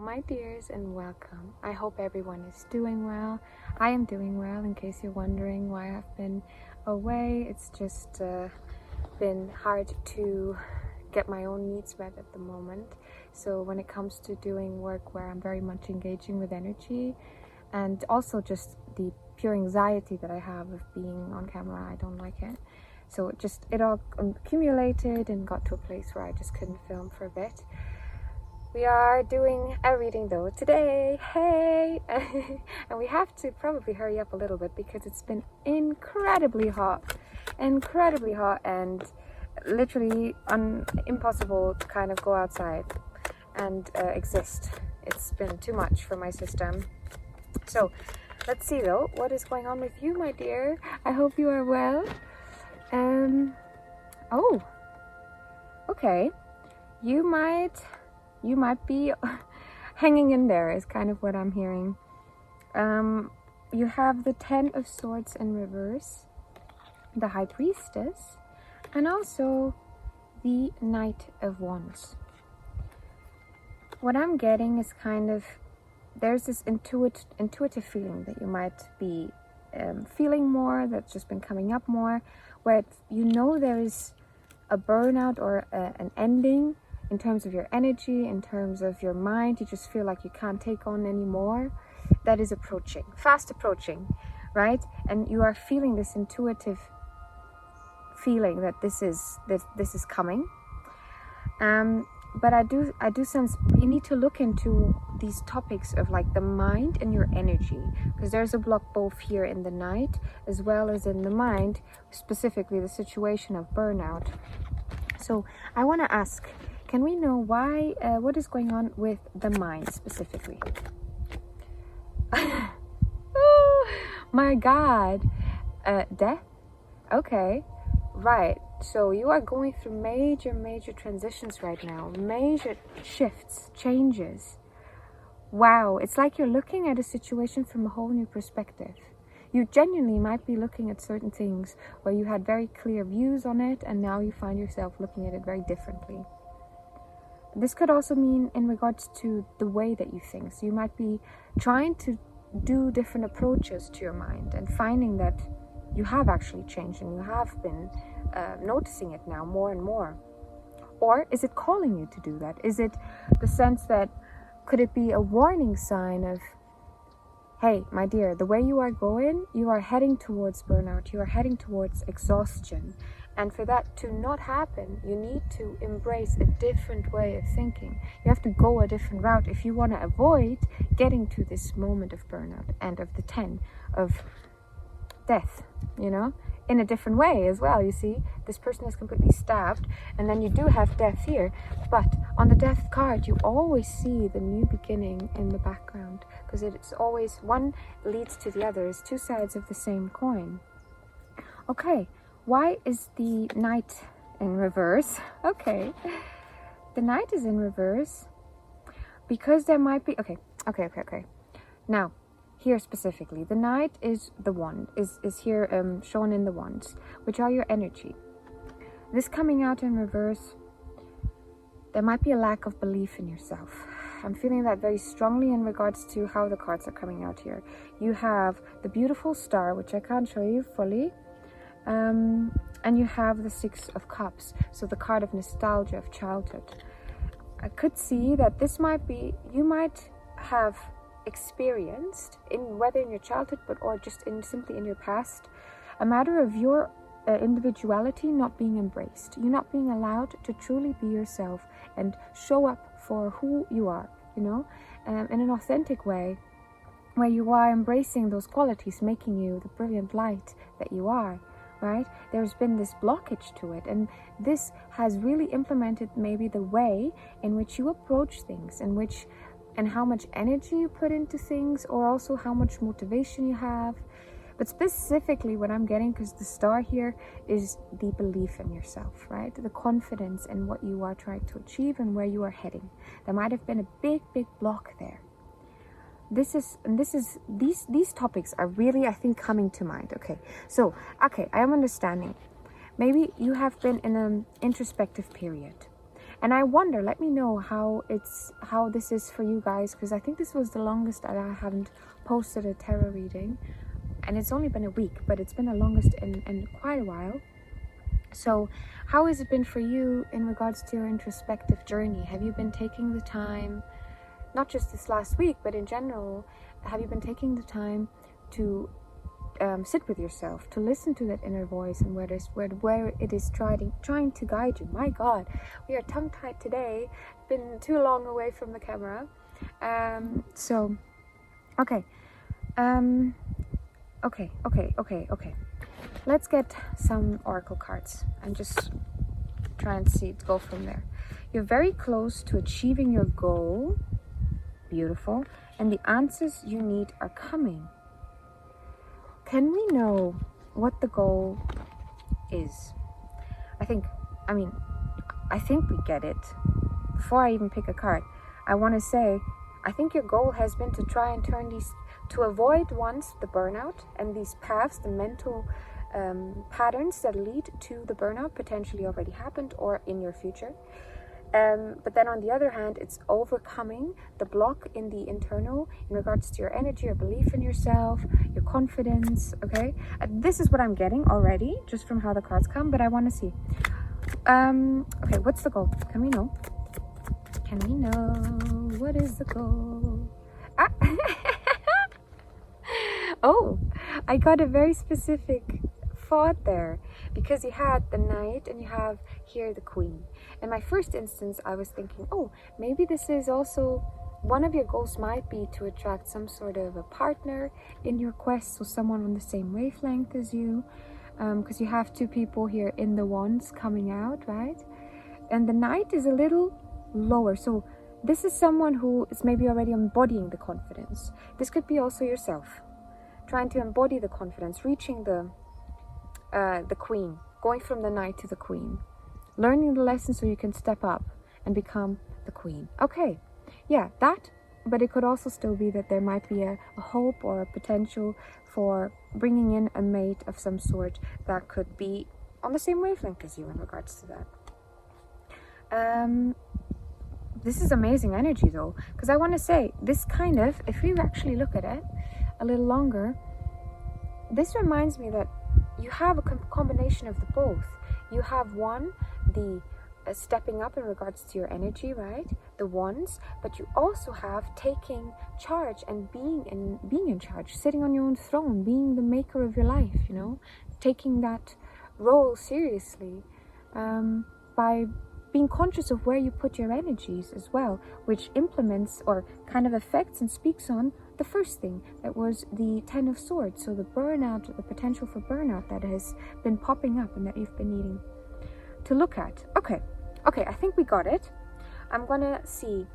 my dears, and welcome. I hope everyone is doing well. I am doing well, in case you're wondering why I've been away. It's just been hard to get my own needs met at the moment. So when it comes to doing work where I'm very much engaging with energy, and also just the pure anxiety that I have of being on camera, I don't like it. So it all accumulated and got to a place where I just couldn't film for a bit. We are doing a reading though today, hey! And we have to probably hurry up a little bit because it's been incredibly hot and literally impossible to kind of go outside and exist. It's been too much for my system. So let's see though, what is going on with you, my dear? I hope you are well. Oh, okay. You might be hanging in there is kind of what I'm hearing. You have the 10 of Swords in reverse, the High Priestess, and also the Knight of Wands. What I'm getting is kind of, there's this intuitive feeling that you might be feeling more, that's just been coming up more, where you know there is a burnout or an ending in terms of your energy, in terms of your mind. You just feel like you can't take on anymore. That is approaching, fast approaching, right? And you are feeling this intuitive feeling that this is coming. But I do sense you need to look into these topics of like the mind and your energy, because there's a block both here in the night as well as in the mind, specifically the situation of burnout. So I want to ask, can we know why, what is going on with the mind specifically? Oh my God, death? Okay, right. So you are going through major transitions right now, major shifts, changes. Wow, it's like you're looking at a situation from a whole new perspective. You genuinely might be looking at certain things where you had very clear views on it, and now you find yourself looking at it very differently. This could also mean in regards to the way that you think. So you might be trying to do different approaches to your mind and finding that you have actually changed and you have been noticing it now more and more. Or is it calling you to do that? Is it the sense that, could it be a warning sign of, hey, my dear, the way you are going, you are heading towards burnout, you are heading towards exhaustion. And for that to not happen, you need to embrace a different way of thinking. You have to go a different route if you want to avoid getting to this moment of burnout and of the 10 of death, you know, in a different way as well. You see, this person is completely stabbed, and then you do have death here, but on the death card you always see the new beginning in the background, because it's always one leads to the other. It's two sides of the same coin. Okay, why is the Knight in reverse? Okay, the Knight is in reverse because there might be okay. Now here specifically, the Knight is the wand, is here shown in the wands, which are your energy. This coming out in reverse, there might be a lack of belief in yourself. I'm feeling that very strongly in regards to how the cards are coming out here. You have the beautiful star, which I can't show you fully, and you have the 6 of Cups, so the card of nostalgia, of childhood. I could see that this might be, you might have experienced, in whether in your childhood or just simply in your past, a matter of your individuality not being embraced. You're not being allowed to truly be yourself and show up for who you are, you know, in an authentic way, where you are embracing those qualities, making you the brilliant light that you are, right? There's been this blockage to it, and this has really implemented maybe the way in which you approach things, and how much energy you put into things, or also how much motivation you have. But specifically what I'm getting, because the star here is the belief in yourself, right? The confidence in what you are trying to achieve and where you are heading. There might have been a big block there. These topics are really, I think, coming to mind. Okay, I am understanding. Maybe you have been in an introspective period, And I wonder, let me know how this is for you guys, because I think this was the longest that I haven't posted a tarot reading, and it's only been a week, but it's been the longest in quite a while. So how has it been for you in regards to your introspective journey? Have you been taking the time, not just this last week, but in general, have you been taking the time to sit with yourself, to listen to that inner voice, and where it is trying to guide you? My God, we are tongue-tied today. Been too long away from the camera. So, okay. Okay. Let's get some oracle cards and just try and go from there. You're very close to achieving your goal. Beautiful. And the answers you need are coming. Can we know what the goal is? I think we get it. Before I even pick a card, I want to say, I think your goal has been to try and to avoid once the burnout and these paths, the mental patterns that lead to the burnout potentially already happened or in your future. But then on the other hand, it's overcoming the block in the internal in regards to your energy, your belief in yourself, your confidence, okay? This is what I'm getting already, just from how the cards come, but I want to see. Okay, what's the goal? Can we know? Can we know? What is the goal? Ah! Oh, I got a very specific thought there, because you had the Knight and you have here the Queen. In my first instance, I was thinking, oh, maybe this is also one of your goals might be to attract some sort of a partner in your quest, so someone on the same wavelength as you, because you have two people here in the Wands coming out, right? And the Knight is a little lower, so this is someone who is maybe already embodying the confidence. This could be also yourself, trying to embody the confidence, reaching the Queen, going from the Knight to the Queen, learning the lesson so you can step up and become the Queen. Okay, yeah, that, but it could also still be that there might be a hope or a potential for bringing in a mate of some sort that could be on the same wavelength as you in regards to that. This is amazing energy though, because I want to say, this kind of, if we actually look at it a little longer, this reminds me that you have a combination of the both. You have one, the stepping up in regards to your energy, right? The Wands, but you also have taking charge and being in charge, sitting on your own throne, being the maker of your life, you know, taking that role seriously, by being conscious of where you put your energies as well, which implements or kind of affects and speaks on the first thing that was the Ten of Swords. So the burnout, the potential for burnout that has been popping up and that you've been needing to look at. Okay, I think we got it. I'm gonna see,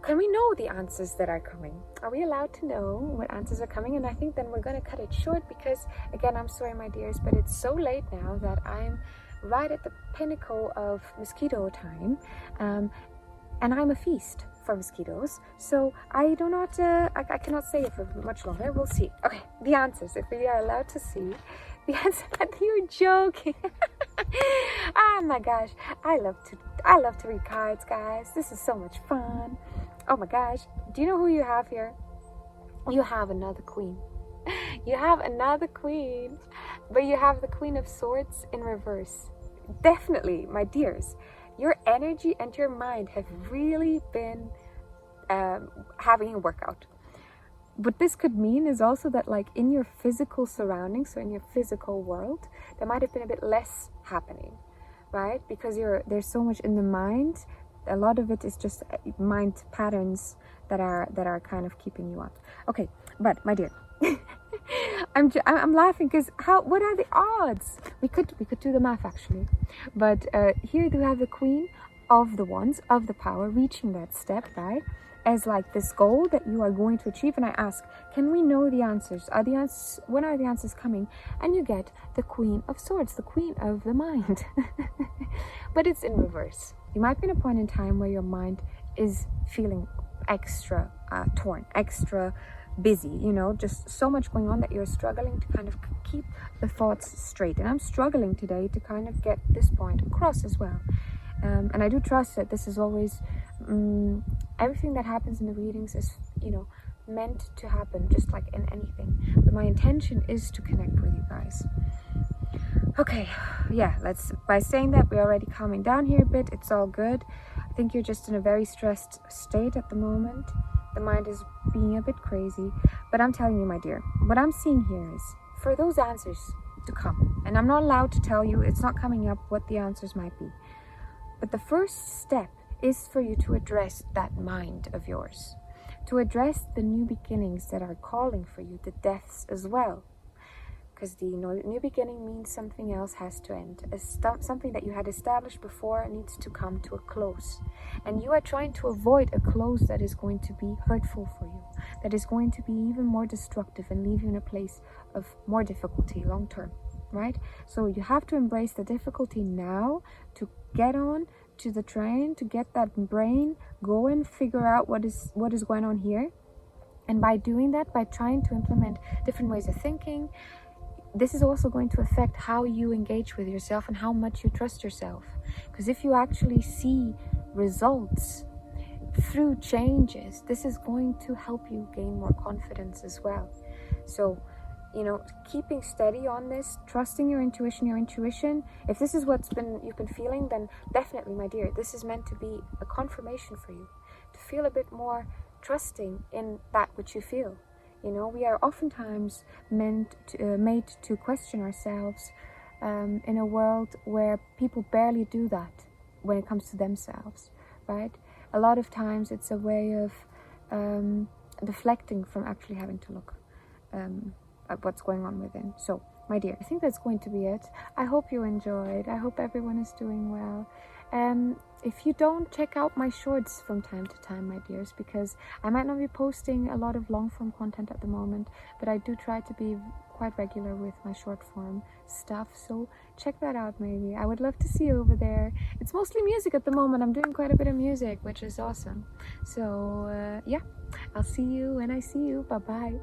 can we know the answers that are coming? Are we allowed to know what answers are coming? And I think then we're gonna cut it short, because again, I'm sorry my dears, but it's so late now that I'm right at the pinnacle of mosquito time, and I'm a feast for mosquitoes, so I do not I cannot say it for much longer. We'll see. Okay, the answers, if we are allowed to see the answer. You're joking. Oh my gosh, I love to read cards, guys. This is so much fun. Oh my gosh, do you know who you have here? You have another Queen. You have another Queen, but you have the Queen of Swords in reverse. Definitely, my dears, your energy and your mind have really been having a workout. What this could mean is also that, like, in your physical surroundings, so in your physical world, there might have been a bit less happening, right? Because there's so much in the mind. A lot of it is just mind patterns that are kind of keeping you up. Okay, but my dear, I'm laughing because what are the odds? We could do the math actually, but here we have the Queen of the Wands, of the power, reaching that step, right, as like this goal that you are going to achieve. And I ask, can we know the answers? When are the answers coming? And you get the Queen of Swords, the Queen of the mind. But it's in reverse. You might be in a point in time where your mind is feeling extra torn, extra busy, you know, just so much going on that you're struggling to kind of keep the thoughts straight. And I'm struggling today to kind of get this point across as well. And I do trust that this is always everything that happens in the readings is, you know, meant to happen, just like in anything. But my intention is to connect with you guys. Okay, yeah, by saying that, we're already calming down here a bit. It's all good. I think you're just in a very stressed state at the moment. The mind is being a bit crazy. But I'm telling you, my dear, what I'm seeing here is for those answers to come. And I'm not allowed to tell you, it's not coming up what the answers might be. But the first step is for you to address that mind of yours. To address the new beginnings that are calling for you, the deaths as well. Because the new beginning means something else has to end. Something that you had established before needs to come to a close. And you are trying to avoid a close that is going to be hurtful for you, that is going to be even more destructive and leave you in a place of more difficulty long term, right? So you have to embrace the difficulty now to get on to the train, to get that brain going, figure out what is going on here. And by doing that, by trying to implement different ways of thinking, this is also going to affect how you engage with yourself and how much you trust yourself. Because if you actually see results through changes, this is going to help you gain more confidence as well. So, you know, keeping steady on this, trusting your intuition. If this is you've been feeling, then definitely, my dear, this is meant to be a confirmation for you to feel a bit more trusting in that which you feel. You know, we are oftentimes made to question ourselves in a world where people barely do that when it comes to themselves, right? A lot of times it's a way of deflecting from actually having to look at what's going on within. So, my dear, I think that's going to be it. I hope you enjoyed. I hope everyone is doing well. If you don't, check out my shorts from time to time, my dears, because I might not be posting a lot of long form content at the moment, but I do try to be quite regular with my short form stuff, so check that out. Maybe I would love to see you over there. It's mostly music at the moment. I'm doing quite a bit of music, which is awesome. So yeah, I'll see you when I see you. Bye bye.